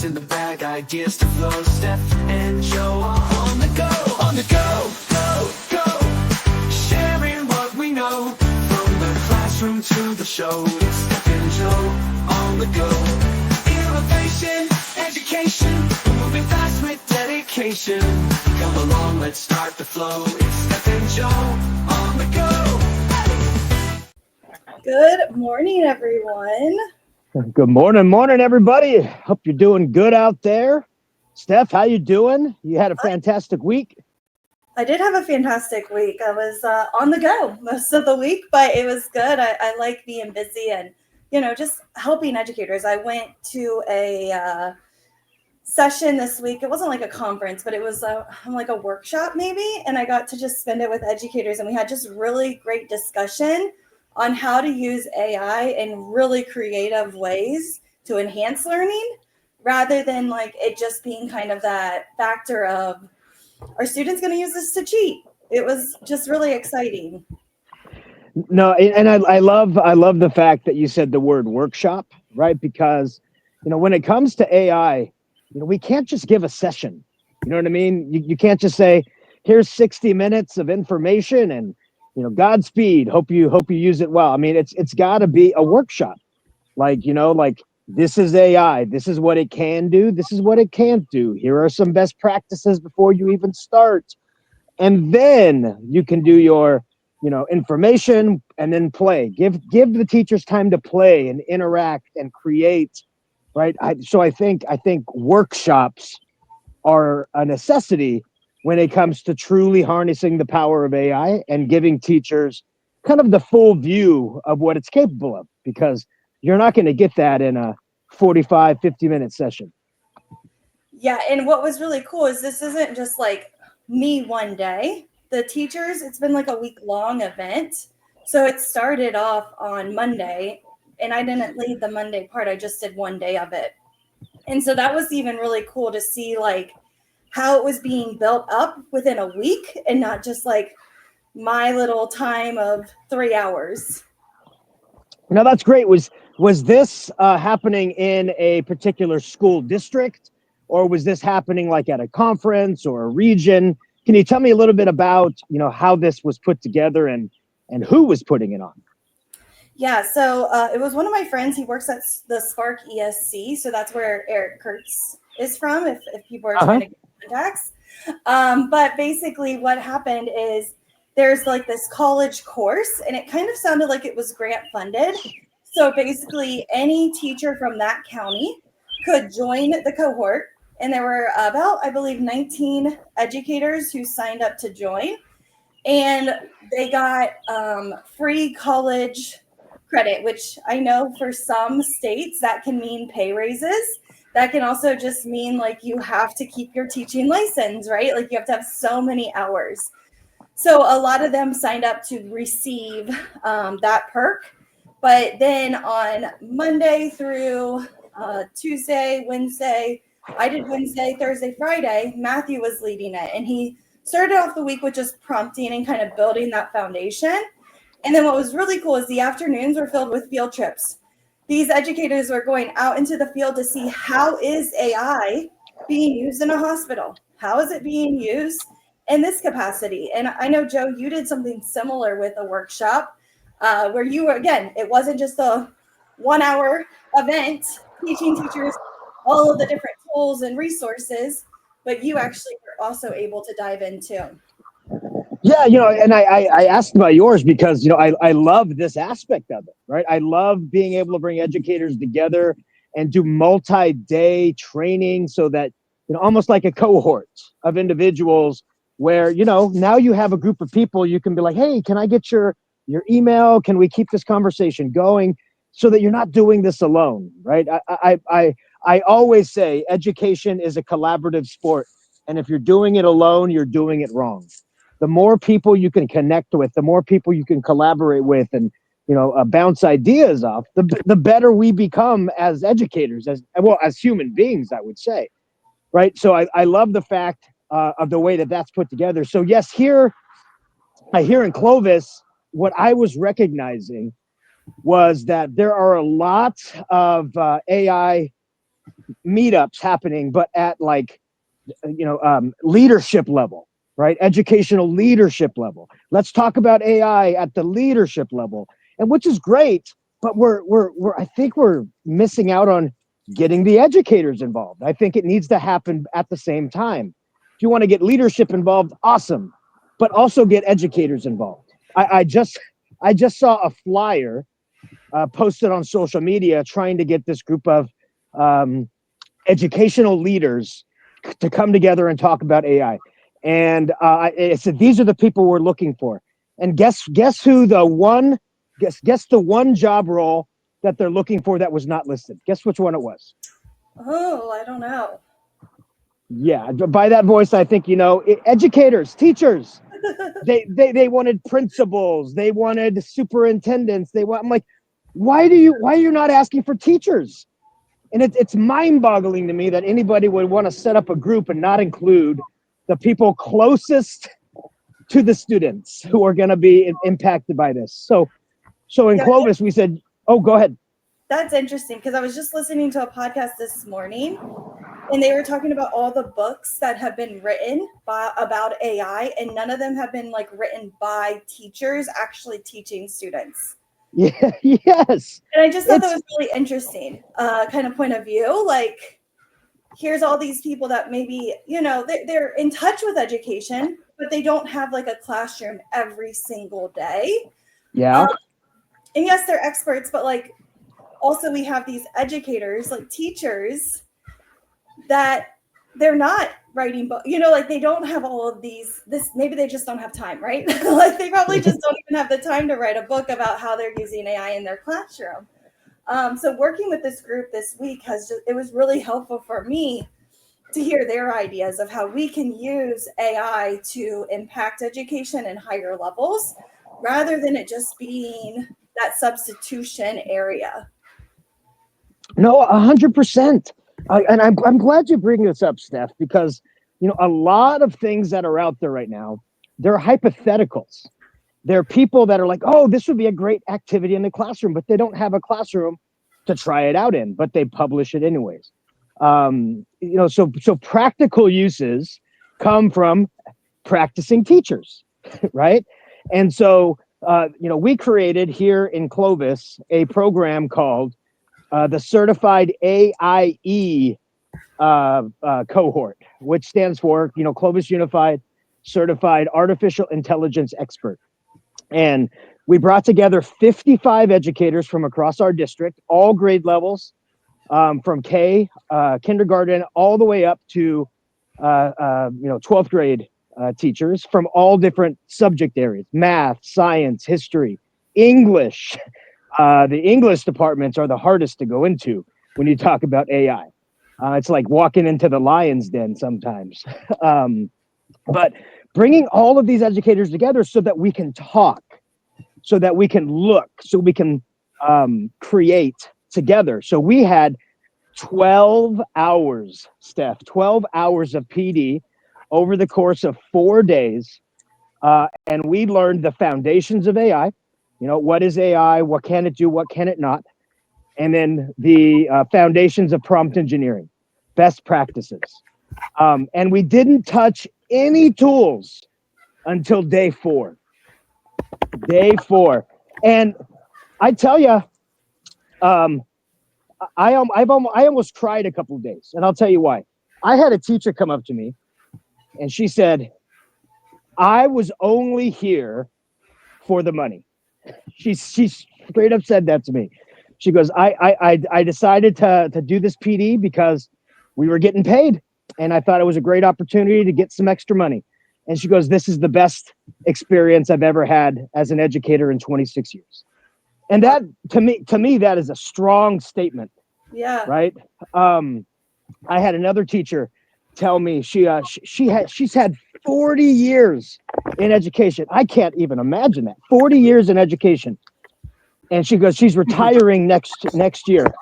in the bag, ideas to flow. Steph and Joe on the go, go, go. Sharing what we know from the classroom to the show. It's Steph and Joe on the go. Innovation, education, moving fast with dedication. Come along, let's start the flow. It's Steph and Joe on the go. Good morning, everyone. Good morning, everybody. Hope you're doing good out there. Steph, how you doing? You had a fantastic week. I did have a fantastic week. I was on the go most of the week, but it was good. I like being busy and, just helping educators. I went to a session this week. It wasn't like a conference, but it was like a workshop maybe, and I got to just spend it with educators, and we had just really great discussion on how to use AI in really creative ways to enhance learning rather than like it just being kind of that factor of, are students going to use this to cheat? It was just really exciting. No, and I love the fact that you said the word workshop, right? Because, when it comes to AI, we can't just give a session. You know what I mean? You can't just say, here's 60 minutes of information and, Godspeed. Hope you use it well. I mean, it's got to be a workshop. Like this is AI. This is what it can do. This is what it can't do. Here are some best practices before you even start. And then you can do your, information and then play. Give the teachers time to play and interact and create, right? So I think workshops are a necessity when it comes to truly harnessing the power of AI and giving teachers kind of the full view of what it's capable of, because you're not going to get that in a 45, 50-minute session. Yeah, and what was really cool is this isn't just like me one day. The teachers, it's been like a week-long event. So it started off on Monday, and I didn't lead the Monday part. I just did one day of it. And so that was even really cool to see like how it was being built up within a week and not just like my little time of 3 hours. Now that's great. Was this happening in a particular school district, or was this happening like at a conference or a region? Can you tell me a little bit about, how this was put together and who was putting it on? Yeah, so it was one of my friends. He works at the Spark ESC, so that's where Eric Kurtz is from, if people are trying to get contacts. But basically what happened is there's like this college course, and it kind of sounded like it was grant funded. So basically any teacher from that county could join the cohort. And there were about, I believe, 19 educators who signed up to join. And they got free college credit, which I know for some states that can mean pay raises. That can also just mean like you have to keep your teaching license, right? Like you have to have so many hours. So a lot of them signed up to receive that perk. But then on Monday through Tuesday, Wednesday, I did Wednesday, Thursday, Friday, Matthew was leading it. And he started off the week with just prompting and kind of building that foundation. And then what was really cool is the afternoons were filled with field trips. These educators were going out into the field to see how is AI being used in a hospital? How is it being used in this capacity? And I know, Joe, you did something similar with a workshop where you were, again, it wasn't just a 1 hour event teaching teachers all of the different tools and resources, but you actually were also able to dive into. Yeah, and I asked about yours because, I love this aspect of it, right? I love being able to bring educators together and do multi-day training so that, almost like a cohort of individuals where, now you have a group of people, you can be like, hey, can I get your email? Can we keep this conversation going so that you're not doing this alone, right? I always say education is a collaborative sport. And if you're doing it alone, you're doing it wrong. The more people you can connect with, the more people you can collaborate with and, bounce ideas off, the better we become as educators, as human beings, I would say. Right. So I love the fact of the way that that's put together. So, yes, here in Clovis, what I was recognizing was that there are a lot of AI meetups happening, but at like, leadership level, right? Educational leadership level. Let's talk about AI at the leadership level, and which is great, but I think we're missing out on getting the educators involved. I think it needs to happen at the same time. If you want to get leadership involved, awesome, but also get educators involved. I just saw a flyer posted on social media trying to get this group of educational leaders to come together and talk about AI. And it said these are the people we're looking for. And guess who the one guess the one job role that they're looking for that was not listed. Guess which one it was? Oh, I don't know. Yeah, by that voice, I think educators, teachers. They wanted principals, they wanted superintendents. I'm like, why are you not asking for teachers? And it's mind-boggling to me that anybody would want to set up a group and not include the people closest to the students who are going to be impacted by this. So in Clovis, we said, oh, go ahead. That's interesting because I was just listening to a podcast this morning, and they were talking about all the books that have been written about AI, and none of them have been like written by teachers actually teaching students. Yeah, yes. And I just thought that was really interesting kind of point of view. Like, here's all these people that maybe, they're in touch with education, but they don't have like a classroom every single day. Yeah. And yes, they're experts, but like also we have these educators, like teachers, that they're not writing books, like they don't have all of this, maybe they just don't have time, right? Like they probably just don't even have the time to write a book about how they're using AI in their classroom. So working with this group this week it was really helpful for me to hear their ideas of how we can use AI to impact education in higher levels, rather than it just being that substitution area. No, 100%. And I'm glad you bring this up, Steph, because a lot of things that are out there right now, they're hypotheticals. They're people that are like, oh, this would be a great activity in the classroom, but they don't have a classroom to try it out in, but they publish it anyways. So practical uses come from practicing teachers, right? And so, we created here in Clovis a program called the Certified AIE cohort, which stands for, Clovis Unified Certified Artificial Intelligence Expert. And we brought together 55 educators from across our district, all grade levels, from kindergarten all the way up to 12th grade teachers from all different subject areas: math, science, history, English. The English departments are the hardest to go into when you talk about AI. It's like walking into the lion's den sometimes. But bringing all of these educators together so that we can talk, so that we can look, so we can create together. So we had 12 hours, Steph, 12 hours of PD over the course of 4 days. And we learned the foundations of AI. What is AI? What can it do? What can it not? And then the foundations of prompt engineering, best practices. And we didn't touch any tools until day 4. Day 4. And I tell you, I almost cried a couple of days, and I'll tell you why. I had a teacher come up to me, and she said, "I was only here for the money." She straight up said that to me. She goes, I decided to do this PD because we were getting paid, and I thought it was a great opportunity to get some extra money. And she goes, this is the best experience I've ever had as an educator in 26 years. And that, to me, that is a strong statement. Yeah. Right. I had another teacher tell me she's had 40 years in education. I can't even imagine that. 40 years in education. And she goes, she's retiring next year.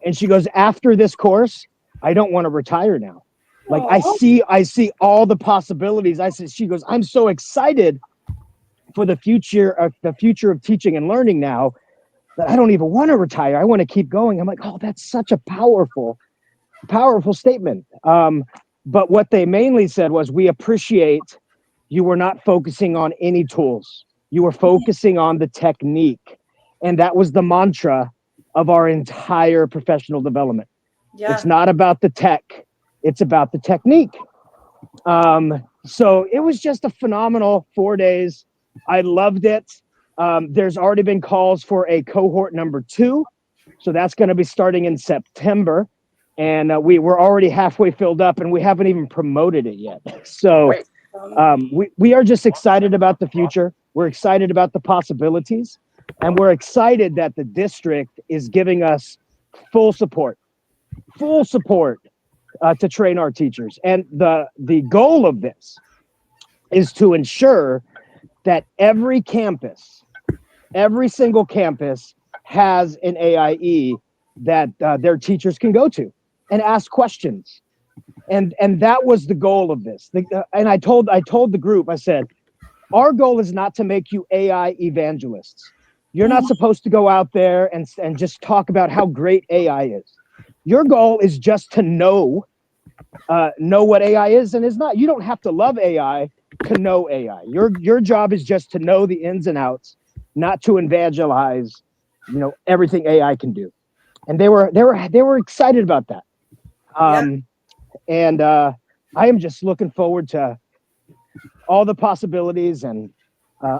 And she goes, after this course, I don't want to retire now. Like, I see all the possibilities. She goes, I'm so excited for the future of teaching and learning now that I don't even want to retire. I want to keep going. I'm like, oh, that's such a powerful Powerful statement. But what they mainly said was, we appreciate you were not focusing on any tools. You were focusing on the technique. And that was the mantra of our entire professional development. Yeah. It's not about the tech, it's about the technique. So it was just a phenomenal 4 days. I loved it. There's already been calls for a cohort number 2. So that's going to be starting in September. And we're already halfway filled up, and we haven't even promoted it yet. So we are just excited about the future. We're excited about the possibilities, and we're excited that the district is giving us full support to train our teachers. And the goal of this is to ensure that every single campus has an AIE that their teachers can go to and ask questions. And that was the goal of this. And I told the group, I said, our goal is not to make you AI evangelists. You're not supposed to go out there and just talk about how great AI is. Your goal is just to know what AI is and is not. You don't have to love AI to know AI. Your job is just to know the ins and outs, not to evangelize, everything AI can do. And they were excited about that. And I am just looking forward to all the possibilities. And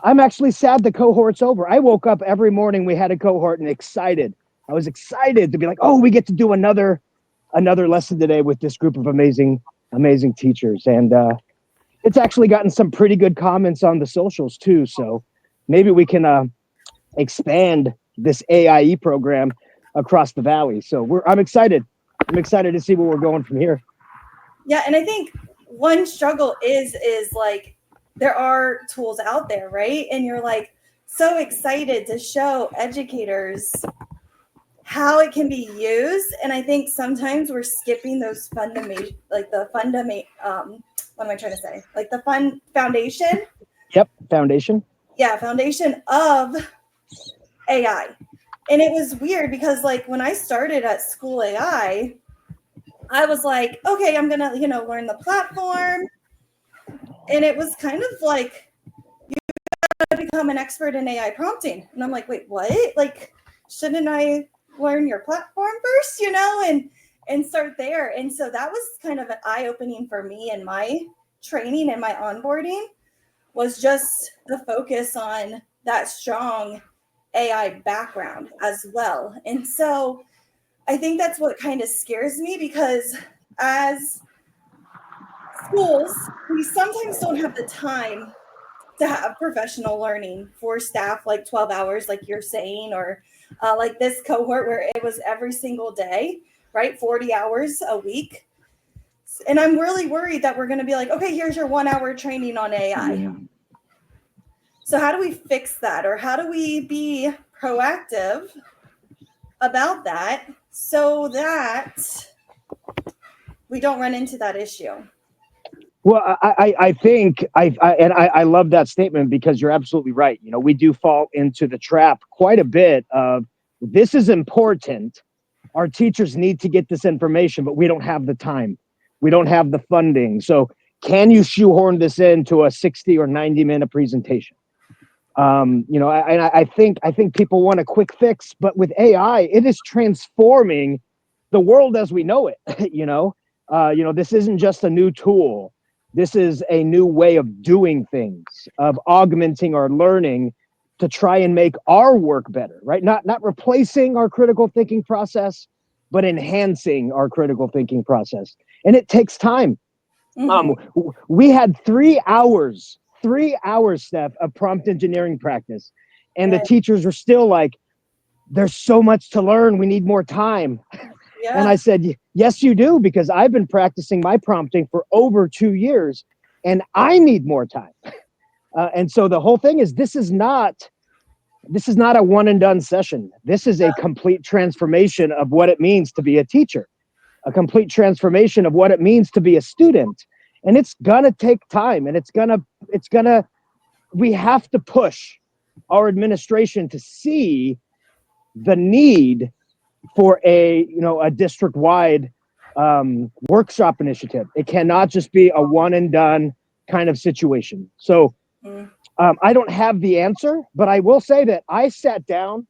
I'm actually sad the cohort's over. I woke up every morning, we had a cohort, and excited. I was excited to be like, oh, we get to do another lesson today with this group of amazing teachers. And it's actually gotten some pretty good comments on the socials too. So maybe we can expand this AIE program across the valley. So I'm excited. I'm excited to see where we're going from here. Yeah, and I think one struggle is like, there are tools out there, right? And you're like so excited to show educators how it can be used. And I think sometimes we're skipping those foundation. What am I trying to say? Like the foundation. Yep, foundation. Yeah, foundation of AI. And it was weird because like when I started at School AI, I was like, okay, I'm gonna, learn the platform. And it was kind of like, you gotta become an expert in AI prompting. And I'm like, wait, what? Like, shouldn't I learn your platform first, and start there? And so that was kind of an eye-opening for me in my training and my onboarding, was just the focus on that strong AI background as well. And so I think that's what kind of scares me, because as schools, we sometimes don't have the time to have professional learning for staff, like 12 hours, like you're saying, or like this cohort where it was every single day, right? 40 hours a week. And I'm really worried that we're going to be like, okay, here's your 1 hour training on AI. Yeah. So how do we fix that? Or how do we be proactive about that so that we don't run into that issue? Well, I think I love that statement, because you're absolutely right. We do fall into the trap quite a bit of, this is important. Our teachers need to get this information, but we don't have the time. We don't have the funding. So can you shoehorn this into a 60 or 90-minute presentation? I think people want a quick fix, but with AI, it is transforming the world as we know it. This isn't just a new tool. This is a new way of doing things, of augmenting our learning to try and make our work better, right? Not replacing our critical thinking process, but enhancing our critical thinking process. And it takes time. Mm-hmm. We had 3 hours, Steph, of prompt engineering practice. And the teachers were still like, there's so much to learn. We need more time. Yeah. And I said, yes, you do, because I've been practicing my prompting for over 2 years, and I need more time. And so the whole thing is, this is not a one and done session. This is a complete transformation of what it means to be a teacher, a complete transformation of what it means to be a student. And it's gonna take time, and we have to push our administration to see the need for a district-wide workshop initiative. It cannot just be a one and done kind of situation. So I don't have the answer, but I will say that I sat down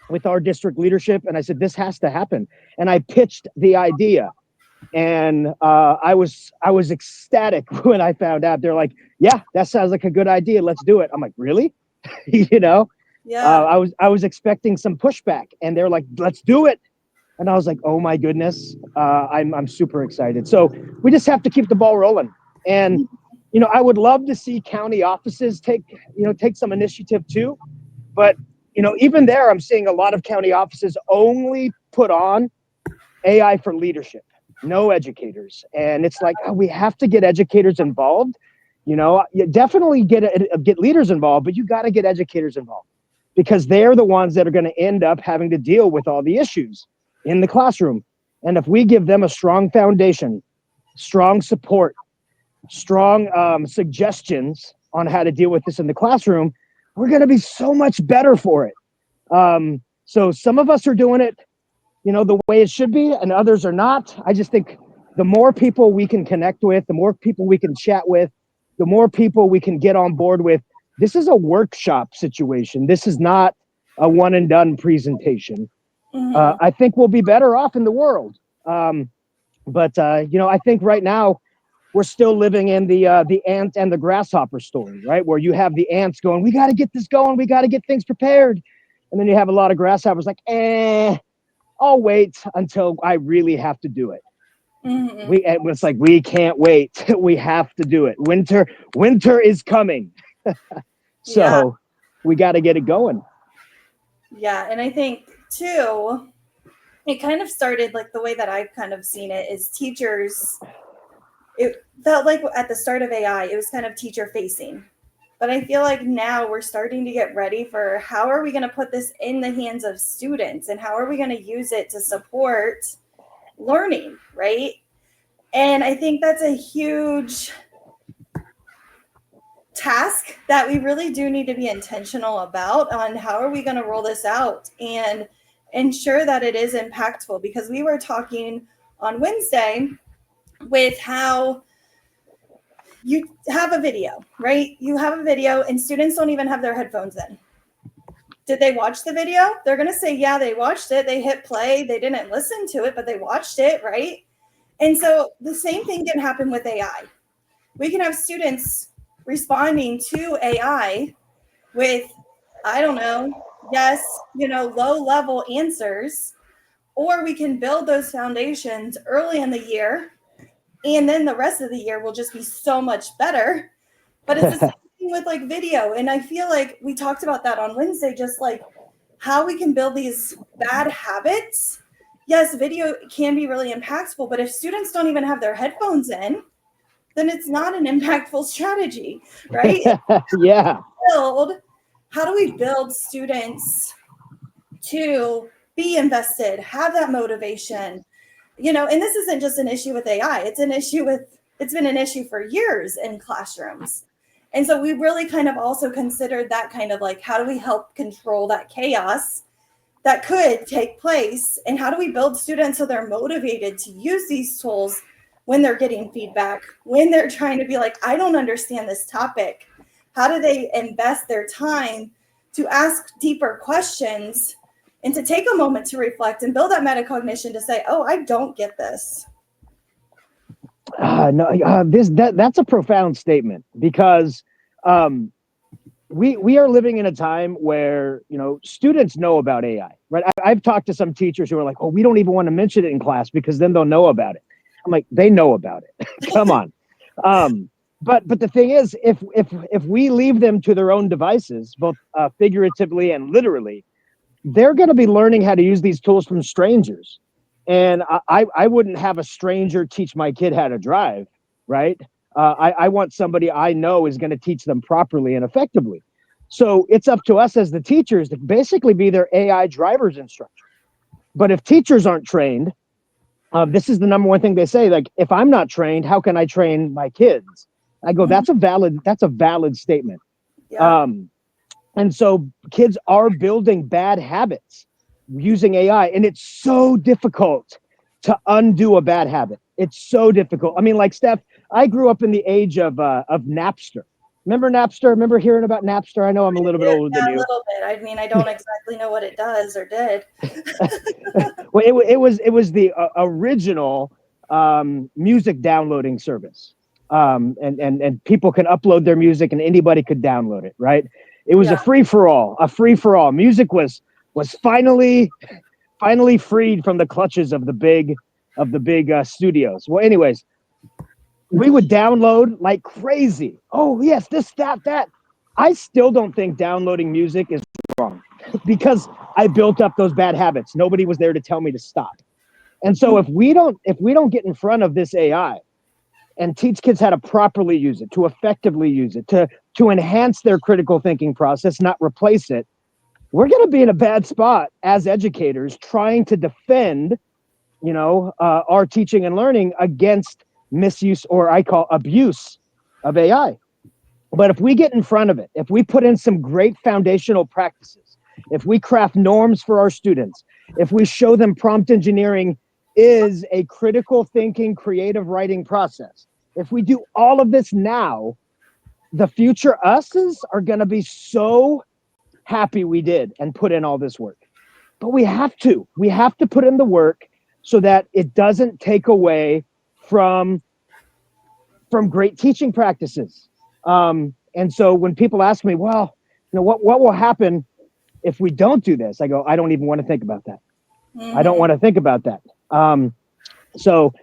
with our district leadership and I said, this has to happen. And I pitched the idea. And I was ecstatic when I found out. They're like, yeah, that sounds like a good idea. Let's do it. I'm like, really? You know, Yeah. I was expecting some pushback and they're like, let's do it. And I was like, oh my goodness, I'm super excited. So we just have to keep the ball rolling. And, you know, I would love to see county offices take some initiative too. But, you know, even there, I'm seeing a lot of county offices only put on AI for leadership, no educators. And it's like, oh, we have to get educators involved. You know, you definitely get leaders involved, but you got to get educators involved because they're the ones that are going to end up having to deal with all the issues in the classroom. And if we give them a strong foundation, strong support, strong suggestions on how to deal with this in the classroom, we're going to be so much better for it. So some of us are doing it, you know, the way it should be, and others are not. I just think the more people we can connect with, the more people we can chat with, the more people we can get on board with. This is a workshop situation. This is not a one and done presentation. I think we'll be better off in the world. But you know, I think right now we're still living in the ant and the grasshopper story, right? Where you have the ants going, we got to get this going, we got to get things prepared, and then you have a lot of grasshoppers like, I'll wait until I really have to do it. It's like we can't wait. We have to do it. Winter is coming. So we got to get it going. Yeah, and I think too, it kind of started like the way that I've kind of seen it is teachers. It felt like at the start of AI, it was kind of teacher facing. But I feel like now we're starting to get ready for how are we going to put this in the hands of students and how are we going to use it to support learning, right? And I think that's a huge task that we really do need to be intentional about on how are we going to roll this out and ensure that it is impactful, because we were talking on Wednesday with how you have a video, right? You have a video and students don't even have their headphones in. Did they watch the video? They're going to say, yeah, they watched it. They hit play. They didn't listen to it, but they watched it, right? And so the same thing can happen with AI. We can have students responding to AI with, I don't know, yes, low level answers, or we can build those foundations early in the year. And then the rest of the year will just be so much better. But it's the same thing with like video. And I feel like we talked about that on Wednesday, just like how we can build these bad habits. Yes, video can be really impactful, but if students don't even have their headphones in, then it's not an impactful strategy, right? Yeah. How do we build students to be invested, have that motivation? And this isn't just an issue with AI. It's been an issue for years in classrooms. And so we really kind of also considered that kind of like, how do we help control that chaos that could take place? And how do we build students so they're motivated to use these tools when they're getting feedback, when they're trying to be like, I don't understand this topic. How do they invest their time to ask deeper questions and to take a moment to reflect and build that metacognition to say, oh, I don't get this. That's a profound statement, because we are living in a time where, students know about AI, right? I've talked to some teachers who are like, oh, we don't even want to mention it in class because then they'll know about it. I'm like, they know about it. Come on. But the thing is, if we leave them to their own devices, both figuratively and literally, they're going to be learning how to use these tools from strangers. And I wouldn't have a stranger teach my kid how to drive, right? I want somebody I know is going to teach them properly and effectively. So it's up to us as the teachers to basically be their AI driver's instructor. But if teachers aren't trained, this is the number one thing they say, like, if I'm not trained, how can I train my kids? I go, that's a valid statement. Yeah. And so kids are building bad habits using AI, and it's so difficult to undo a bad habit. It's so difficult. I mean, like Steph, I grew up in the age of Napster. Remember Napster? Remember hearing about Napster? I know I'm a little bit older than Yeah, a you. little bit. I mean, I don't exactly know what it does or did. Well, it was the original music downloading service, and people can upload their music and anybody could download it. Right? It was Yeah. a free for all. A free for all. Music was finally freed from the clutches of the big studios. Well, anyways, we would download like crazy. Oh yes, this, that. I still don't think downloading music is wrong because I built up those bad habits. Nobody was there to tell me to stop. And so if we don't get in front of this AI and teach kids how to properly use it, to effectively use it, to enhance their critical thinking process, not replace it, we're going to be in a bad spot as educators trying to defend, our teaching and learning against misuse, or I call abuse, of AI. But if we get in front of it, if we put in some great foundational practices, if we craft norms for our students, if we show them prompt engineering is a critical thinking, creative writing process, if we do all of this now, the future us's are going to be so happy we did and put in all this work. But we have to put in the work so that it doesn't take away from great teaching practices. And so when people ask me, well, what will happen if we don't do this? I go, I don't even want to think about that. Mm-hmm. I don't want to think about that. So,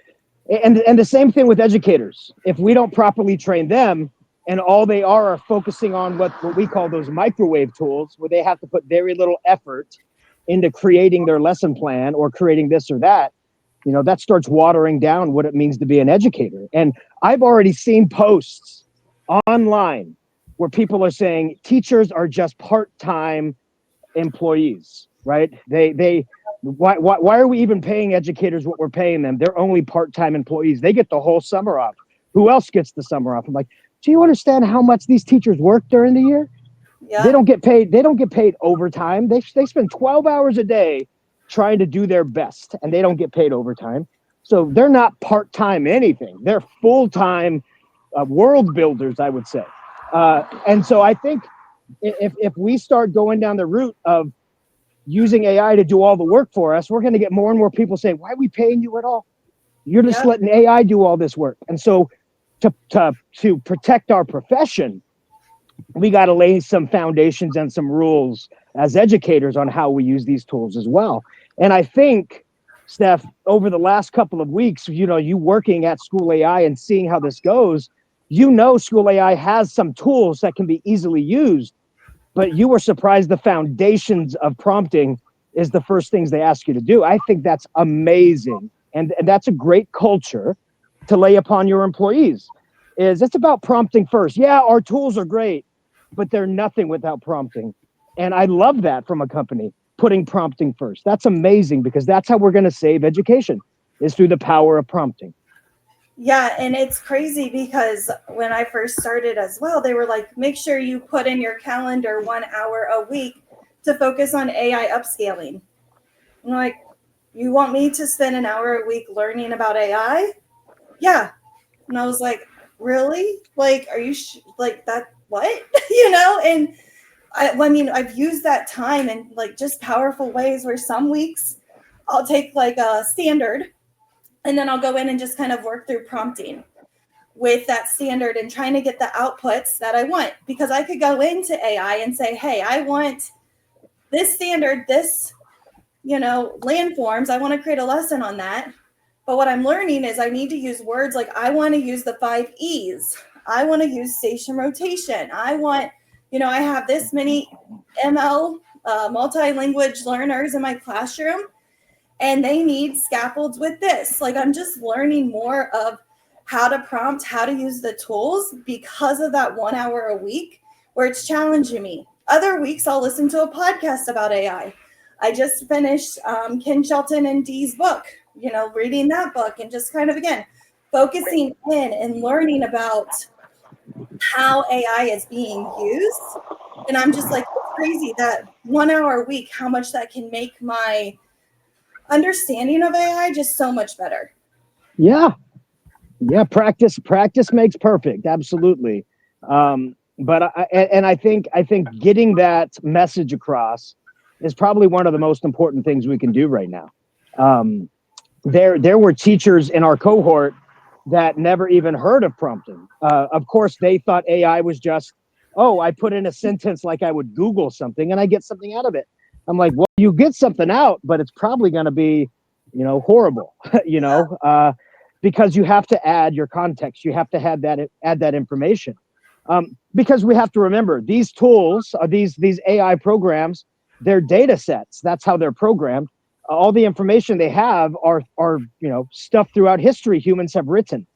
and the same thing with educators. If we don't properly train them and all they are focusing on what we call those microwave tools, where they have to put very little effort into creating their lesson plan or creating this or that, that starts watering down what it means to be an educator. And I've already seen posts online where people are saying teachers are just part-time employees, right? Why are we even paying educators what we're paying them? They're only part-time employees. They get the whole summer off. Who else gets the summer off? I'm like, do you understand how much these teachers work during the year? Yeah. They don't get paid overtime. They spend 12 hours a day trying to do their best, and they don't get paid overtime. So they're not part-time anything. They're full-time world builders, I would say. And so I think if we start going down the route of using AI to do all the work for us, we're going to get more and more people saying, why are we paying you at all? You're just letting AI do all this work. And so to protect our profession, we got to lay some foundations and some rules as educators on how we use these tools as well. And I think, Steph, over the last couple of weeks, you working at School AI and seeing how this goes, School AI has some tools that can be easily used, but you were surprised the foundations of prompting is the first things they ask you to do. I think that's amazing. And that's a great culture to lay upon your employees. It's about prompting first. Yeah, our tools are great, but they're nothing without prompting. And I love that from a company, putting prompting first. That's amazing, because that's how we're going to save education, is through the power of prompting. Yeah, and it's crazy because when I first started as well, they were like, make sure you put in your calendar 1 hour a week to focus on AI upscaling. I'm like, you want me to spend an hour a week learning about AI? Yeah. And I was like, really? Like, are you like that? What? And I mean, I've used that time in like just powerful ways where some weeks I'll take like a standard and then I'll go in and just kind of work through prompting with that standard and trying to get the outputs that I want. Because I could go into AI and say, hey, I want this standard, this, landforms. I want to create a lesson on that. But what I'm learning is I need to use words like I want to use the 5 E's. I want to use station rotation. I want, I have this many ML multi-language learners in my classroom, and they need scaffolds with this. Like, I'm just learning more of how to prompt, how to use the tools because of that 1 hour a week where it's challenging me. Other weeks, I'll listen to a podcast about AI. I just finished Ken Shelton and Dee's book, reading that book and just kind of, again, focusing in and learning about how AI is being used. And I'm just like, it's crazy that 1 hour a week, how much that can make my understanding of AI just so much better. Yeah. Yeah. Practice makes perfect. Absolutely. But I think getting that message across is probably one of the most important things we can do right now. Um, there were teachers in our cohort that never even heard of prompting. Of course, they thought AI was just, oh, I put in a sentence like I would Google something and I get something out of it. I'm like, well, you get something out, but it's probably going to be, horrible, because you have to add your context. You have to add that information. Because we have to remember these tools, these AI programs, they're data sets. That's how they're programmed. All the information they have are stuff throughout history humans have written,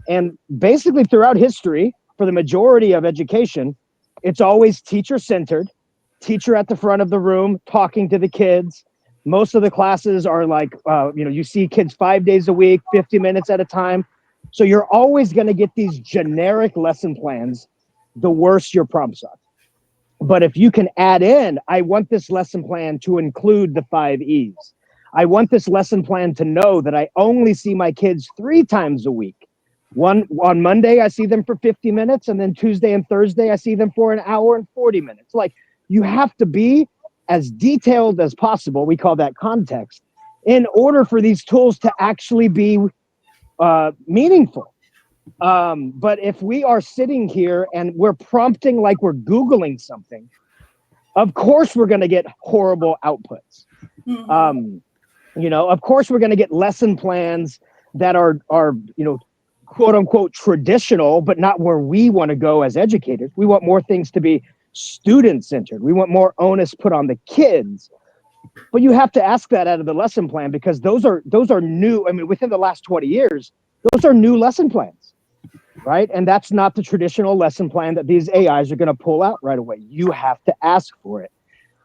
and basically throughout history, for the majority of education, it's always teacher centered, teacher at the front of the room talking to the kids. Most of the classes are like, you see kids 5 days a week, 50 minutes at a time. So you're always going to get these generic lesson plans, the worse your prompts are. But if you can add in, I want this lesson plan to include the 5 E's. I want this lesson plan to know that I only see my kids 3 times a week. One on Monday, I see them for 50 minutes, and then Tuesday and Thursday, I see them for an hour and 40 minutes. Like, you have to be as detailed as possible. We call that context, in order for these tools to actually be meaningful. But if we are sitting here and we're prompting like we're Googling something, of course we're going to get horrible outputs. Of course we're going to get lesson plans that are quote unquote traditional, but not where we want to go as educators. We want more things to be student centered. We want more onus put on the kids. But you have to ask that out of the lesson plan, because those are new. I mean, within the last 20 years, those are new lesson plans, right? And that's not the traditional lesson plan that these AIs are going to pull out right away. You have to ask for it.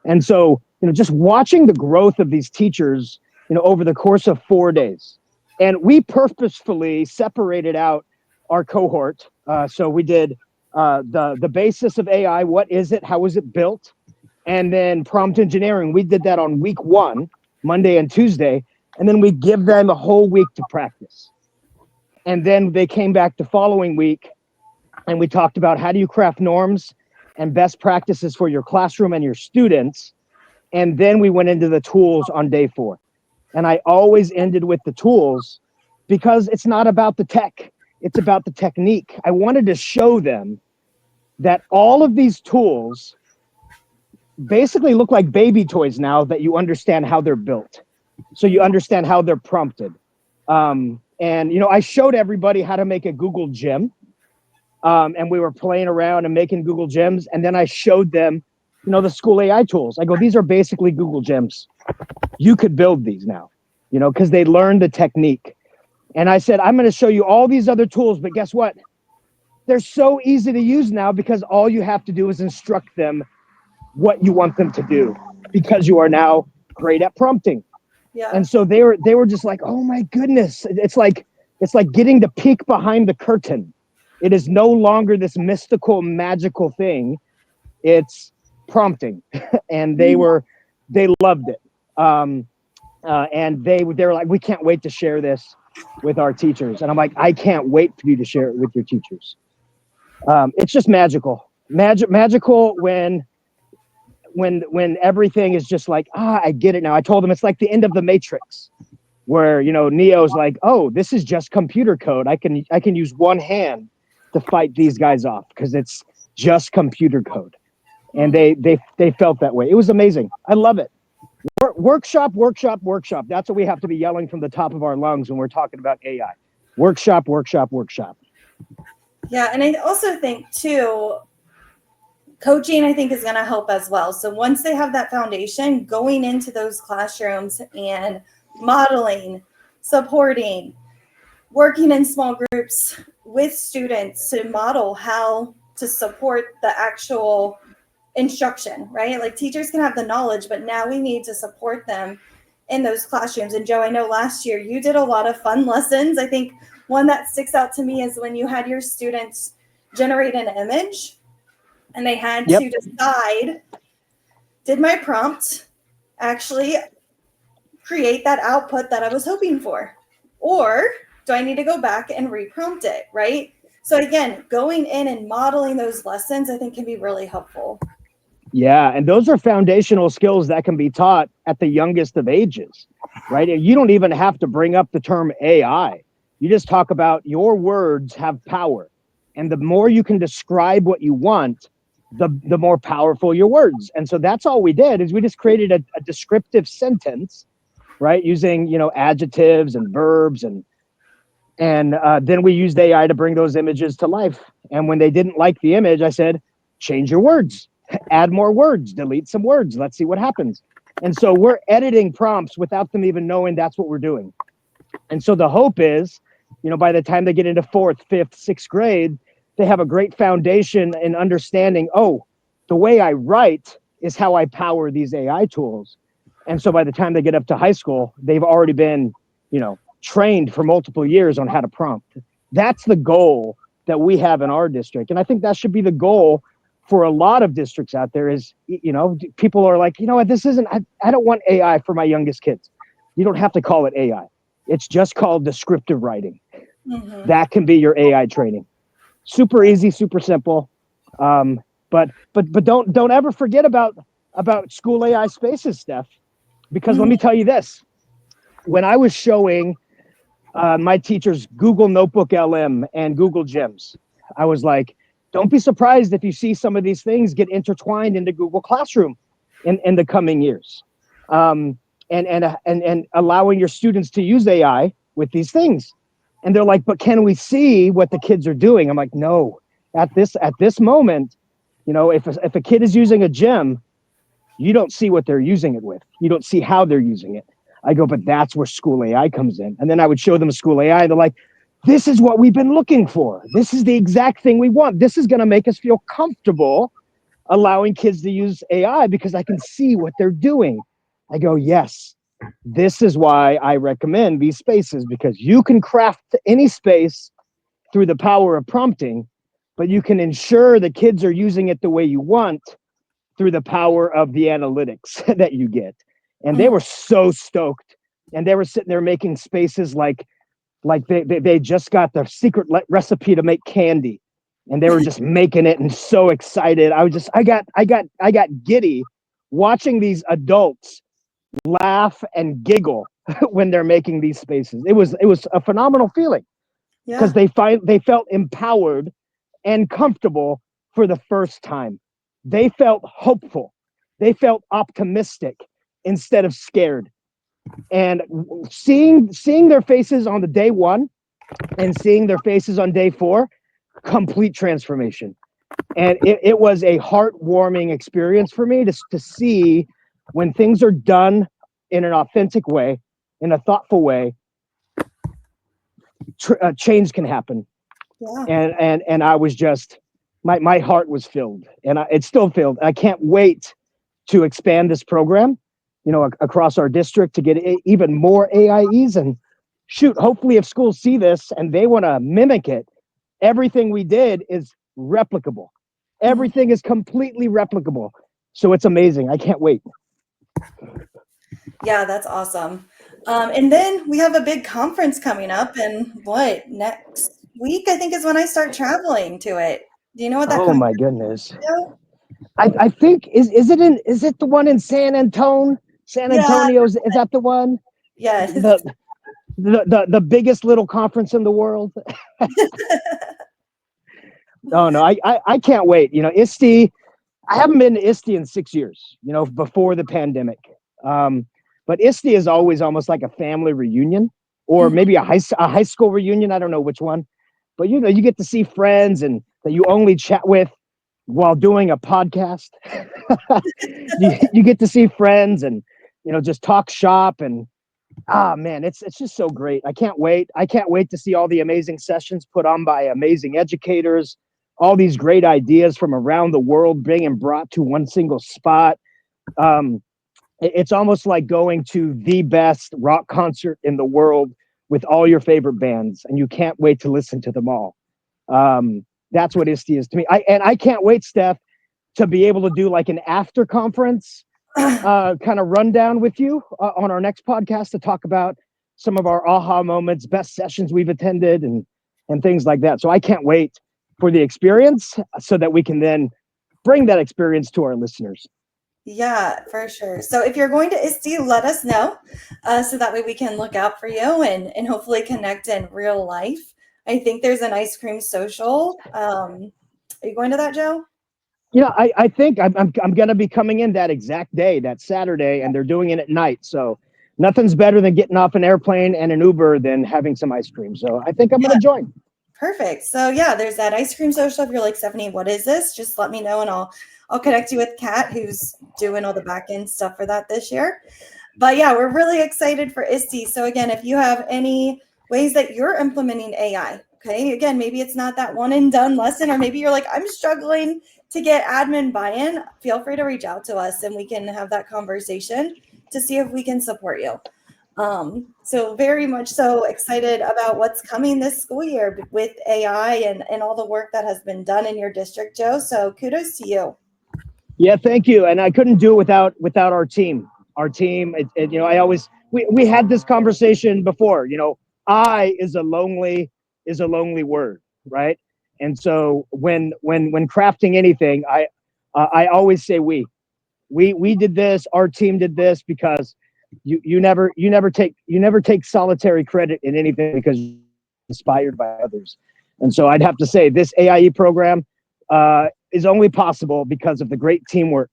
And so, just watching the growth of these teachers, over the course of 4 days. And we purposefully separated out our cohort. So we did the basis of AI. What is it? How is it built? And then prompt engineering. We did that on week 1, Monday and Tuesday. And then we give them a whole week to practice. And then they came back the following week, and we talked about how do you craft norms and best practices for your classroom and your students. And then we went into the tools on day 4. And I always ended with the tools, because it's not about the tech, it's about the technique. I wanted to show them that all of these tools basically look like baby toys now, that you understand how they're built. So you understand how they're prompted. And, I showed everybody how to make a Google gem. And we were playing around and making Google gems. And then I showed them, the school AI tools. I go, these are basically Google gems. You could build these now, because they learned the technique. And I said, I'm going to show you all these other tools, but guess what? They're so easy to use now, because all you have to do is instruct them what you want them to do, because you are now great at prompting. Yeah. And so they were just like, oh my goodness. It's like getting to peek behind the curtain. It is no longer this mystical, magical thing. It's prompting. And they loved it. And they were like, we can't wait to share this with our teachers. And I'm like, I can't wait for you to share it with your teachers. It's just magical when everything is just like, I get it now. I told them it's like the end of the Matrix, where, Neo's like, oh, this is just computer code. I can use one hand to fight these guys off, because it's just computer code. And they felt that way. It was amazing. I love it. Workshop. That's what we have to be yelling from the top of our lungs when we're talking about AI. Workshop. Yeah, and I also think too, coaching, I think, is going to help as well. So once they have that foundation, going into those classrooms and modeling, supporting, working in small groups with students to model how to support the actual instruction, right? Like, teachers can have the knowledge, but now we need to support them in those classrooms. And Joe, I know last year you did a lot of fun lessons. I think one that sticks out to me is when you had your students generate an image, and they had to decide, did my prompt actually create that output that I was hoping for? Or do I need to go back and reprompt it, right? So again, going in and modeling those lessons, I think can be really helpful. Yeah, and those are foundational skills that can be taught at the youngest of ages, right? And you don't even have to bring up the term AI. You just talk about your words have power. And the more you can describe what you want, the more powerful your words. And so that's all we did is we just created a descriptive sentence, right? Using, adjectives and verbs and then we used AI to bring those images to life. And when they didn't like the image, I said, change your words, add more words, delete some words. Let's see what happens. And so we're editing prompts without them even knowing that's what we're doing. And so the hope is, by the time they get into fourth, fifth, sixth grade, they have a great foundation in understanding, oh, the way I write is how I power these AI tools. And so by the time they get up to high school, they've already been, trained for multiple years on how to prompt. That's the goal that we have in our district. And I think that should be the goal for a lot of districts out there is, people are like, what, this isn't, I don't want AI for my youngest kids. You don't have to call it AI. It's just called descriptive writing. Mm-hmm. That can be your AI training. Super easy, super simple. But don't ever forget about school AI spaces, Steph, because Mm-hmm. let me tell you this. When I was showing my teachers Google Notebook LM and Google Gems, I was like, don't be surprised if you see some of these things get intertwined into Google Classroom in the coming years. And allowing your students to use AI with these things. And they're like, but can we see what the kids are doing? I'm like, no, at this moment, if a kid is using a gem, you don't see what they're using it with. You don't see how they're using it. I go, but that's where school AI comes in. And then I would show them school AI. They're like, this is what we've been looking for. This is the exact thing we want. This is going to make us feel comfortable allowing kids to use AI because I can see what they're doing. I go, yes, this is why I recommend these spaces, because you can craft any space through the power of prompting, but you can ensure the kids are using it the way you want through the power of the analytics that you get. And they were so stoked. And they were sitting there making spaces like they just got the secret recipe to make candy. And they were just making it and so excited. I got giddy watching these adults laugh and giggle when they're making these spaces. It was a phenomenal feeling because Yeah. they felt empowered and comfortable for the first time. They felt hopeful. They felt optimistic instead of scared. And seeing their faces on the day one and seeing their faces on day four, complete transformation. And it was a heartwarming experience for me to see when things are done in an authentic way, in a thoughtful way, change can happen. Yeah. And I was just, my heart was filled, and it's still filled. I can't wait to expand this program, across our district to get even more AIEs. And shoot, hopefully if schools see this and they want to mimic it, everything we did is replicable. Everything is completely replicable. So it's amazing. I can't wait. Yeah, that's awesome. And then we have a big conference coming up, and next week, I think, is when I start traveling to it. Do you know what that Oh conference my goodness. is? I think is it the one in San Antonio? San Yeah, Antonio, is that the one? yes. The biggest little conference in the world. Oh no, I can't wait. ISTE, I haven't been to ISTE in 6 years, before the pandemic. But ISTE is always almost like a family reunion, or maybe a high school reunion. I don't know which one, but you get to see friends and that you only chat with while doing a podcast. you get to see friends and just talk shop. And man, it's just so great. I can't wait to see all the amazing sessions put on by amazing educators, all these great ideas from around the world being brought to one single spot. It's almost like going to the best rock concert in the world with all your favorite bands, and you can't wait to listen to them all. That's what ISTE is to me. I can't wait, Steph, to be able to do like an after conference kind of rundown with you on our next podcast to talk about some of our aha moments, best sessions we've attended, and things like that. So I can't wait for the experience so that we can then bring that experience to our listeners. Yeah, for sure. So if you're going to ISTE, let us know so that way we can look out for you and hopefully connect in real life. I think there's an ice cream social. Are you going to that, Joe? I think I'm going to be coming in that exact day, that Saturday, and they're doing it at night. So nothing's better than getting off an airplane and an Uber than having some ice cream. So I think I'm going to join. Perfect. So yeah, there's that ice cream social. If you're like, Stephanie, what is this? Just let me know and I'll connect you with Kat, who's doing all the back end stuff for that this year. But yeah, we're really excited for ISTE. So again, if you have any ways that you're implementing AI, okay, again, maybe it's not that one and done lesson, or maybe you're like, I'm struggling to get admin buy-in, feel free to reach out to us and we can have that conversation to see if we can support you. So very much so excited about what's coming this school year with AI and all the work that has been done in your district, Joe. So kudos to you. Yeah, thank you. And I couldn't do it without our team. Our team, I always we had this conversation before. I is a lonely word, right? And so when crafting anything, I always say we did this. Our team did this because you never take solitary credit in anything because you're inspired by others. And so I'd have to say this AIE program is only possible because of the great teamwork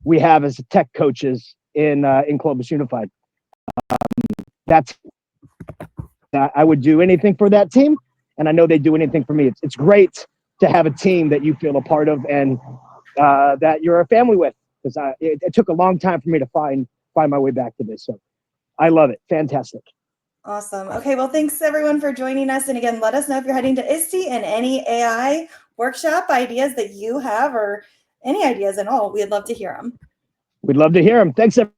we have as tech coaches in Columbus Unified. I would do anything for that team, and I know they do anything for me. It's great to have a team that you feel a part of and that you're a family with. Because it took a long time for me to find my way back to this. So I love it. Fantastic. Awesome. Okay, well, thanks everyone for joining us. And again, let us know if you're heading to ISTE and any AI workshop ideas that you have or any ideas at all. We'd love to hear them. We'd love to hear them. Thanks, everyone.